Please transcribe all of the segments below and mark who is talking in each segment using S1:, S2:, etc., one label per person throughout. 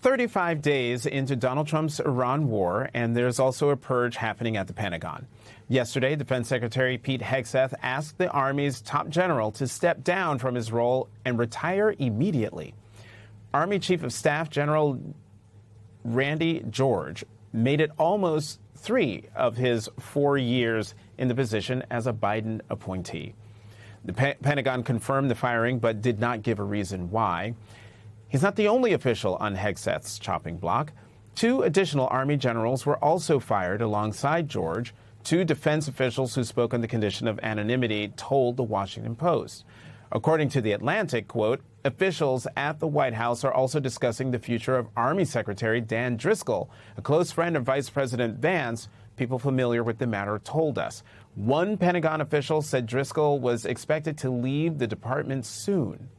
S1: 35 days into Donald Trump's Iran war, and there's also a purge happening at the Pentagon. Yesterday, Defense Secretary Pete Hegseth asked the Army's top general to step down from his role and retire immediately. Army Chief of Staff General Randy George made it almost 3 of his 4 years in the position as a Biden appointee. The Pentagon confirmed the firing but did not give a reason why. He's not the only official on Hegseth's chopping block. 2 additional Army generals were also fired alongside George. 2 defense officials who spoke on the condition of anonymity told the Washington Post. According to The Atlantic, quote, officials at the White House are also discussing the future of Army Secretary Dan Driscoll, a close friend of Vice President Vance. People familiar with the matter told us. One Pentagon official said Driscoll was expected to leave the department soon.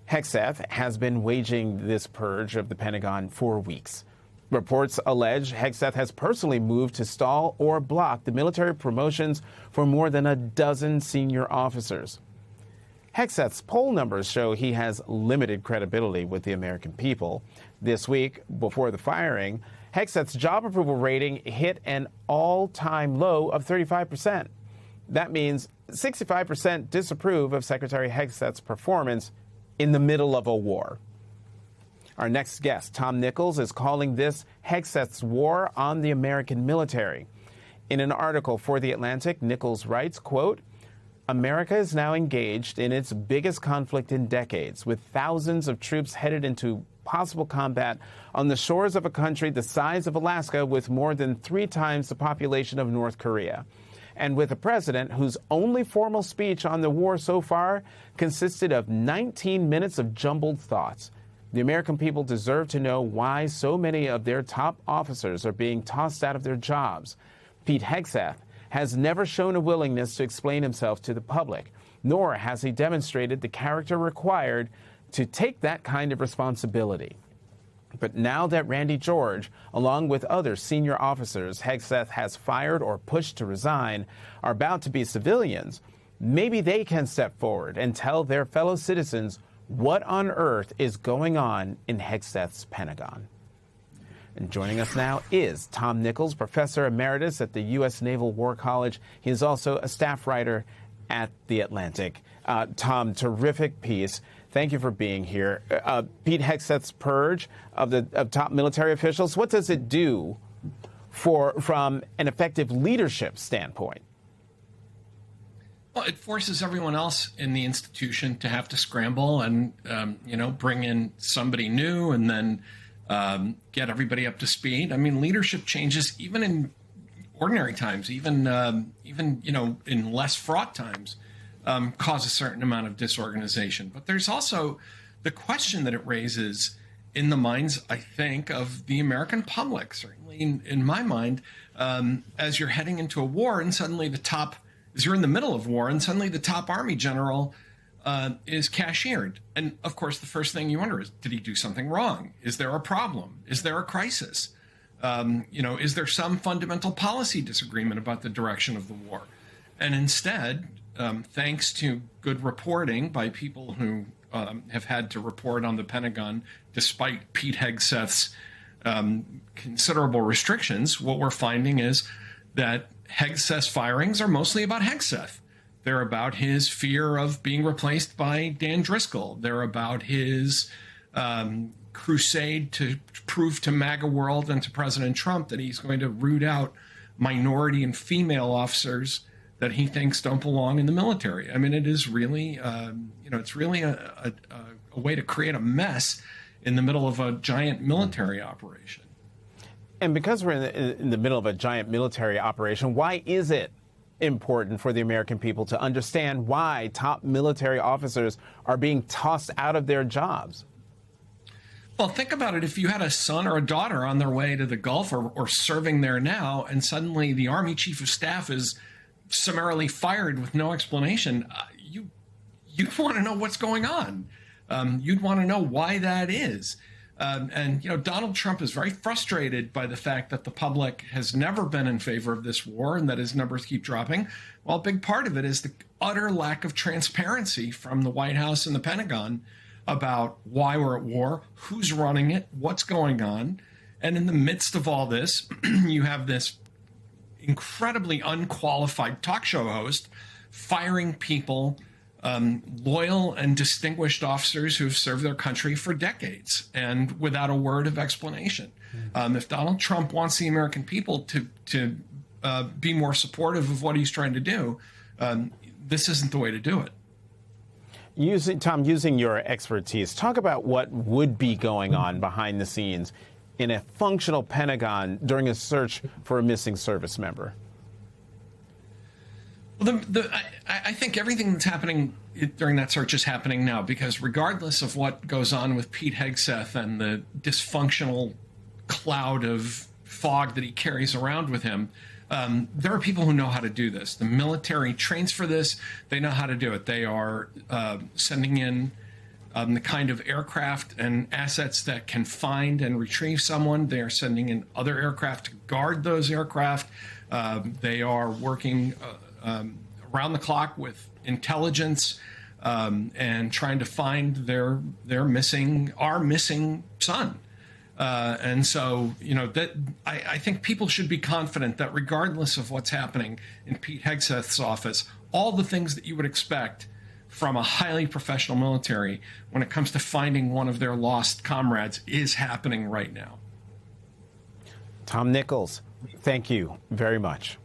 S1: Hegseth has been waging this purge of the Pentagon for weeks. Reports allege Hegseth has personally moved to stall or block the military promotions for more than a dozen senior officers. Hegseth's poll numbers show he has limited credibility with the American people. This week, before the firing, Hegseth's job approval rating hit an all-time low of 35%. That means 65% disapprove of Secretary Hegseth's performance in the middle of a war. Our next guest, Tom Nichols, is calling this Hegseth's war on the American military. In an article for The Atlantic, Nichols writes, quote, America is now engaged in its biggest conflict in decades, with thousands of troops headed into possible combat on the shores of a country the size of Alaska with more than 3 times the population of North Korea. And with a president whose only formal speech on the war so far consisted of 19 minutes of jumbled thoughts. The American people deserve to know why so many of their top officers are being tossed out of their jobs. Pete Hegseth has never shown a willingness to explain himself to the public, nor has he demonstrated the character required to take that kind of responsibility. But now that Randy George, along with other senior officers Hegseth has fired or pushed to resign, are about to be civilians, maybe they can step forward and tell their fellow citizens what on earth is going on in Hegseth's Pentagon. And joining us now is Tom Nichols, Professor Emeritus at the U.S. Naval War College. He is also a staff writer at The Atlantic. Tom, terrific piece. Thank you for being here. Pete Hegseth's purge of top military officials, what does it do from an effective leadership standpoint?
S2: Well, it forces everyone else in the institution to have to scramble and, bring in somebody new and then get everybody up to speed. I mean, leadership changes, even in ordinary times, even in less fraught times, cause a certain amount of disorganization. But there's also the question that it raises in the minds, I think, of the American public, certainly in my mind, as you're heading into a war and suddenly as you're in the middle of war and suddenly the top Army general is cashiered. And of course, the first thing you wonder is, did he do something wrong? Is there a problem? Is there a crisis? Is there some fundamental policy disagreement about the direction of the war? And instead, thanks to good reporting by people who have had to report on the Pentagon, despite Pete Hegseth's considerable restrictions, what we're finding is that Hegseth's firings are mostly about Hegseth. They're about his fear of being replaced by Dan Driscoll. They're about his crusade to prove to MAGA world and to President Trump that he's going to root out minority and female officers that he thinks don't belong in the military. I mean, it is really, it's really a way to create a mess in the middle of a giant military operation.
S1: And because we're in the middle of a giant military operation, why is it important for the American people to understand why top military officers are being tossed out of their jobs?
S2: Well, think about it. If you had a son or a daughter on their way to the Gulf or serving there now, and suddenly the Army Chief of Staff is summarily fired with no explanation, you'd want to know what's going on. You'd want to know why that is. Donald Trump is very frustrated by the fact that the public has never been in favor of this war and that his numbers keep dropping. Well, a big part of it is the utter lack of transparency from the White House and the Pentagon about why we're at war, who's running it, what's going on. And in the midst of all this, you have this incredibly unqualified talk show host firing people, loyal and distinguished officers who've served their country for decades and without a word of explanation. If Donald Trump wants the American people to be more supportive of what he's trying to do, this isn't the way to do it.
S1: Tom, using your expertise, talk about what would be going on behind the scenes in a functional Pentagon during a search for a missing service member.
S2: Well, I think everything that's happening during that search is happening now, because regardless of what goes on with Pete Hegseth and the dysfunctional cloud of fog that he carries around with him, there are people who know how to do this. The military trains for this. They know how to do it. They are sending in the kind of aircraft and assets that can find and retrieve someone. They are sending in other aircraft to guard those aircraft. They are working around the clock with intelligence and trying to find their missing son. And so, that I think people should be confident that regardless of what's happening in Pete Hegseth's office, all the things that you would expect from a highly professional military when it comes to finding one of their lost comrades is happening right now.
S1: Tom Nichols, thank you very much.